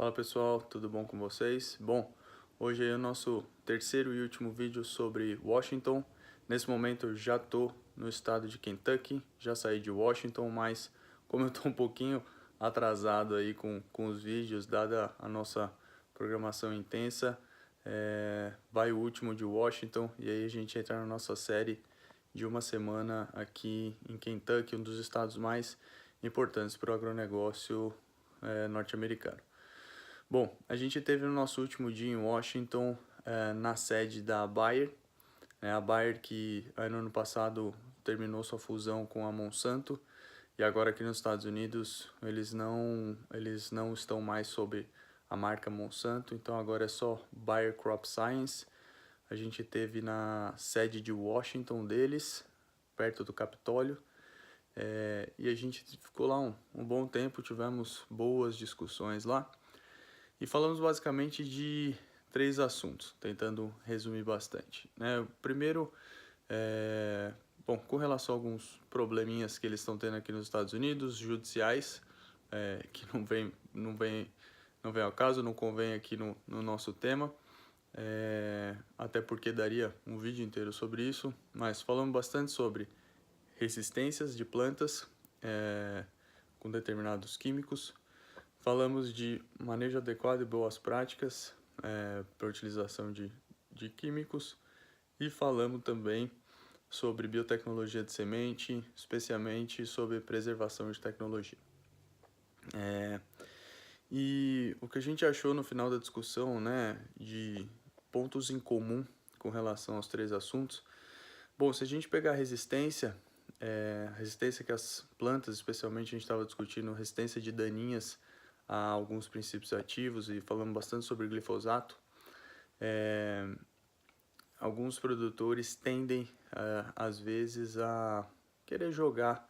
Fala pessoal, tudo bom com vocês? Bom, hoje é o nosso terceiro e último vídeo sobre Washington. Nesse momento eu já estou no estado de Kentucky, já saí de Washington, mas como eu estou um pouquinho atrasado aí com os vídeos, dada a nossa programação intensa, vai o último de Washington e aí a gente entra na nossa série de uma semana aqui em Kentucky, um dos estados mais importantes para o agronegócio norte-americano. Bom, a gente teve no nosso último dia em Washington, na sede da Bayer, a Bayer que no ano passado terminou sua fusão com a Monsanto, e agora aqui nos Estados Unidos eles não estão mais sob a marca Monsanto, então agora é só Bayer Crop Science. A gente teve na sede de Washington deles, perto do Capitólio, e a gente ficou lá um bom tempo, tivemos boas discussões lá. E falamos basicamente de três assuntos, tentando resumir bastante, né? O primeiro, bom, com relação a alguns probleminhas que eles estão tendo aqui nos Estados Unidos, judiciais, que não vem ao caso, não convém aqui no nosso tema, até porque daria um vídeo inteiro sobre isso, mas falamos bastante sobre resistências de plantas com determinados químicos. Falamos de manejo adequado e boas práticas para a utilização de químicos e falamos também sobre biotecnologia de semente, especialmente sobre preservação de tecnologia. E o que a gente achou no final da discussão, né, de pontos em comum com relação aos três assuntos. Bom, se a gente pegar a resistência que as plantas, especialmente a gente estava discutindo resistência de daninhas a alguns princípios ativos e falando bastante sobre glifosato. Alguns produtores tendem, às vezes, a querer jogar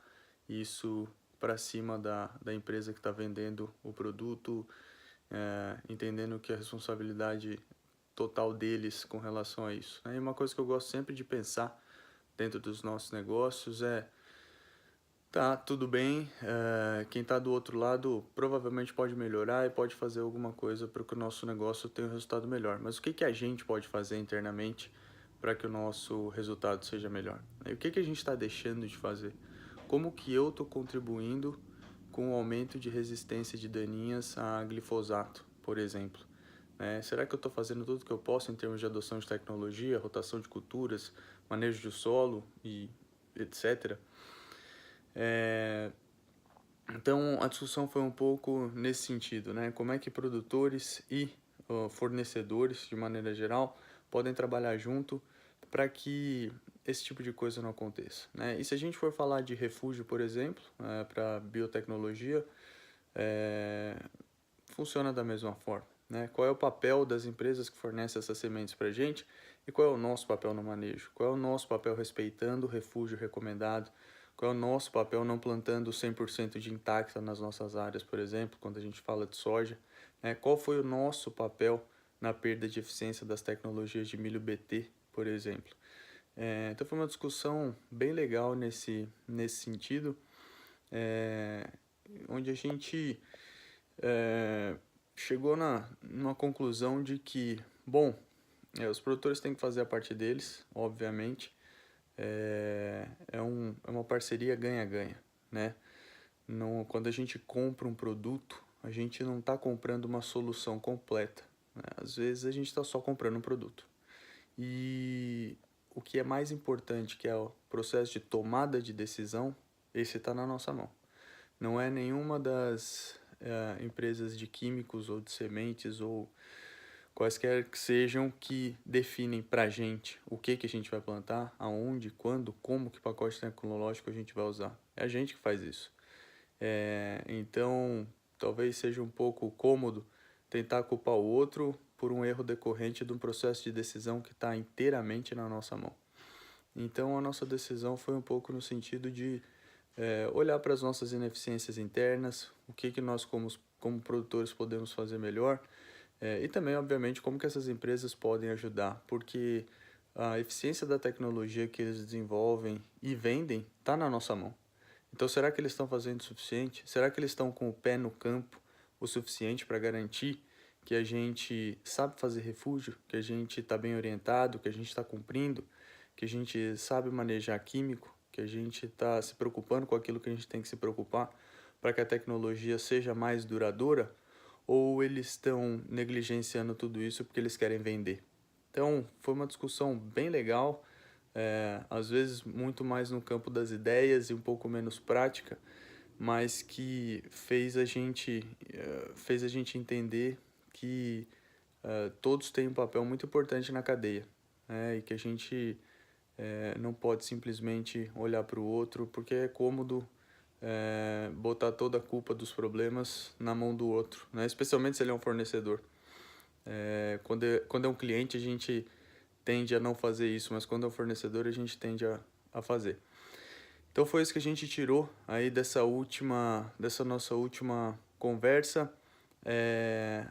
isso para cima da empresa que está vendendo o produto, entendendo que a responsabilidade total deles com relação a isso. E uma coisa que eu gosto sempre de pensar dentro dos nossos negócios tá, tudo bem, quem está do outro lado provavelmente pode melhorar e pode fazer alguma coisa para que o nosso negócio tenha um resultado melhor. Mas o que a gente pode fazer internamente para que o nosso resultado seja melhor? E o que a gente está deixando de fazer? Como que eu estou contribuindo com o aumento de resistência de daninhas a glifosato, por exemplo? Será que eu estou fazendo tudo o que eu posso em termos de adoção de tecnologia, rotação de culturas, manejo de solo e etc.? Então a discussão foi um pouco nesse sentido, né? Como é que produtores e fornecedores, de maneira geral, podem trabalhar junto para que esse tipo de coisa não aconteça, né? E se a gente for falar de refúgio, por exemplo, para biotecnologia, funciona da mesma forma, né? Qual é o papel das empresas que fornecem essas sementes para a gente e qual é o nosso papel no manejo? Qual é o nosso papel respeitando o refúgio recomendado? Qual é o nosso papel não plantando 100% de intacta nas nossas áreas, por exemplo, quando a gente fala de soja? Qual foi o nosso papel na perda de eficiência das tecnologias de milho BT, por exemplo? Então foi uma discussão bem legal nesse sentido, onde a gente chegou numa conclusão de que, bom, os produtores têm que fazer a parte deles, obviamente. É uma parceria ganha-ganha, né? Não, quando a gente compra um produto, a gente não está comprando uma solução completa, né? Às vezes a gente está só comprando um produto. E o que é mais importante, que é o processo de tomada de decisão, esse está na nossa mão. Não é nenhuma das empresas de químicos ou de sementes ou quaisquer que sejam que definem para a gente o que a gente vai plantar, aonde, quando, como, que pacote tecnológico a gente vai usar. É a gente que faz isso. Então, talvez seja um pouco cômodo tentar culpar o outro por um erro decorrente de um processo de decisão que está inteiramente na nossa mão. Então, a nossa decisão foi um pouco no sentido de olhar para as nossas ineficiências internas, o que nós como produtores podemos fazer melhor, e também, obviamente, como que essas empresas podem ajudar, porque a eficiência da tecnologia que eles desenvolvem e vendem está na nossa mão. Então, será que eles estão fazendo o suficiente? Será que eles estão com o pé no campo, o suficiente para garantir que a gente sabe fazer refúgio, que a gente está bem orientado, que a gente está cumprindo, que a gente sabe manejar químico, que a gente está se preocupando com aquilo que a gente tem que se preocupar para que a tecnologia seja mais duradoura, ou eles estão negligenciando tudo isso porque eles querem vender? Então, foi uma discussão bem legal, às vezes muito mais no campo das ideias e um pouco menos prática, mas que fez a gente entender que todos têm um papel muito importante na cadeia, né? E que a gente não pode simplesmente olhar para o outro, porque é cômodo botar toda a culpa dos problemas na mão do outro, né? Especialmente se ele é um fornecedor. Quando é um cliente, a gente tende a não fazer isso, mas quando é um fornecedor, a gente tende a fazer. Então foi isso que a gente tirou aí dessa nossa última conversa.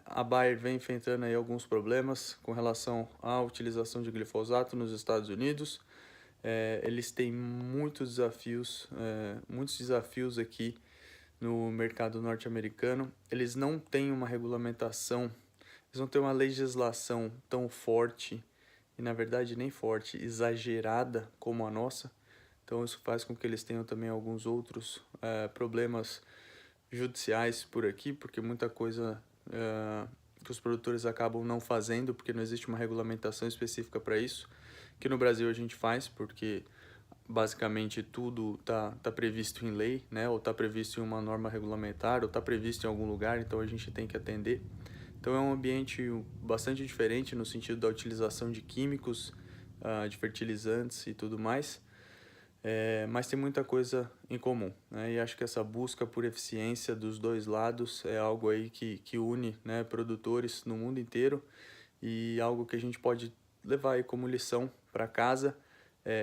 A Bayer vem enfrentando aí alguns problemas com relação à utilização de glifosato nos Estados Unidos. Eles têm muitos desafios aqui no mercado norte-americano. Eles não têm uma regulamentação, eles não têm uma legislação tão forte, e na verdade nem forte, exagerada como a nossa. Então isso faz com que eles tenham também alguns outros problemas judiciais por aqui, porque muita coisa que os produtores acabam não fazendo, porque não existe uma regulamentação específica para isso, que no Brasil a gente faz, porque basicamente tudo tá previsto em lei, né? Ou está previsto em uma norma regulamentar, ou está previsto em algum lugar, então a gente tem que atender. Então é um ambiente bastante diferente no sentido da utilização de químicos, de fertilizantes e tudo mais, mas tem muita coisa em comum, né? E acho que essa busca por eficiência dos dois lados é algo aí que une, né, produtores no mundo inteiro, e algo que a gente pode levar aí como lição para casa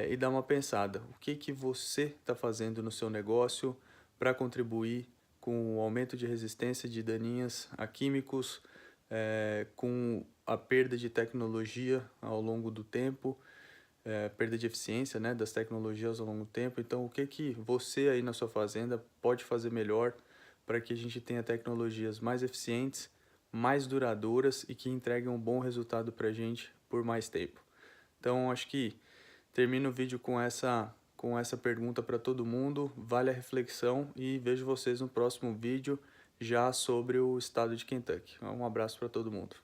e dar uma pensada. O que você está fazendo no seu negócio para contribuir com o aumento de resistência de daninhas a químicos, com a perda de tecnologia ao longo do tempo, perda de eficiência, né, das tecnologias ao longo do tempo. Então, o que você aí na sua fazenda pode fazer melhor para que a gente tenha tecnologias mais eficientes, mais duradouras e que entreguem um bom resultado para a gente por mais tempo. Então, acho que termino o vídeo com essa pergunta para todo mundo, vale a reflexão, e vejo vocês no próximo vídeo já sobre o estado de Kentucky. Um abraço para todo mundo.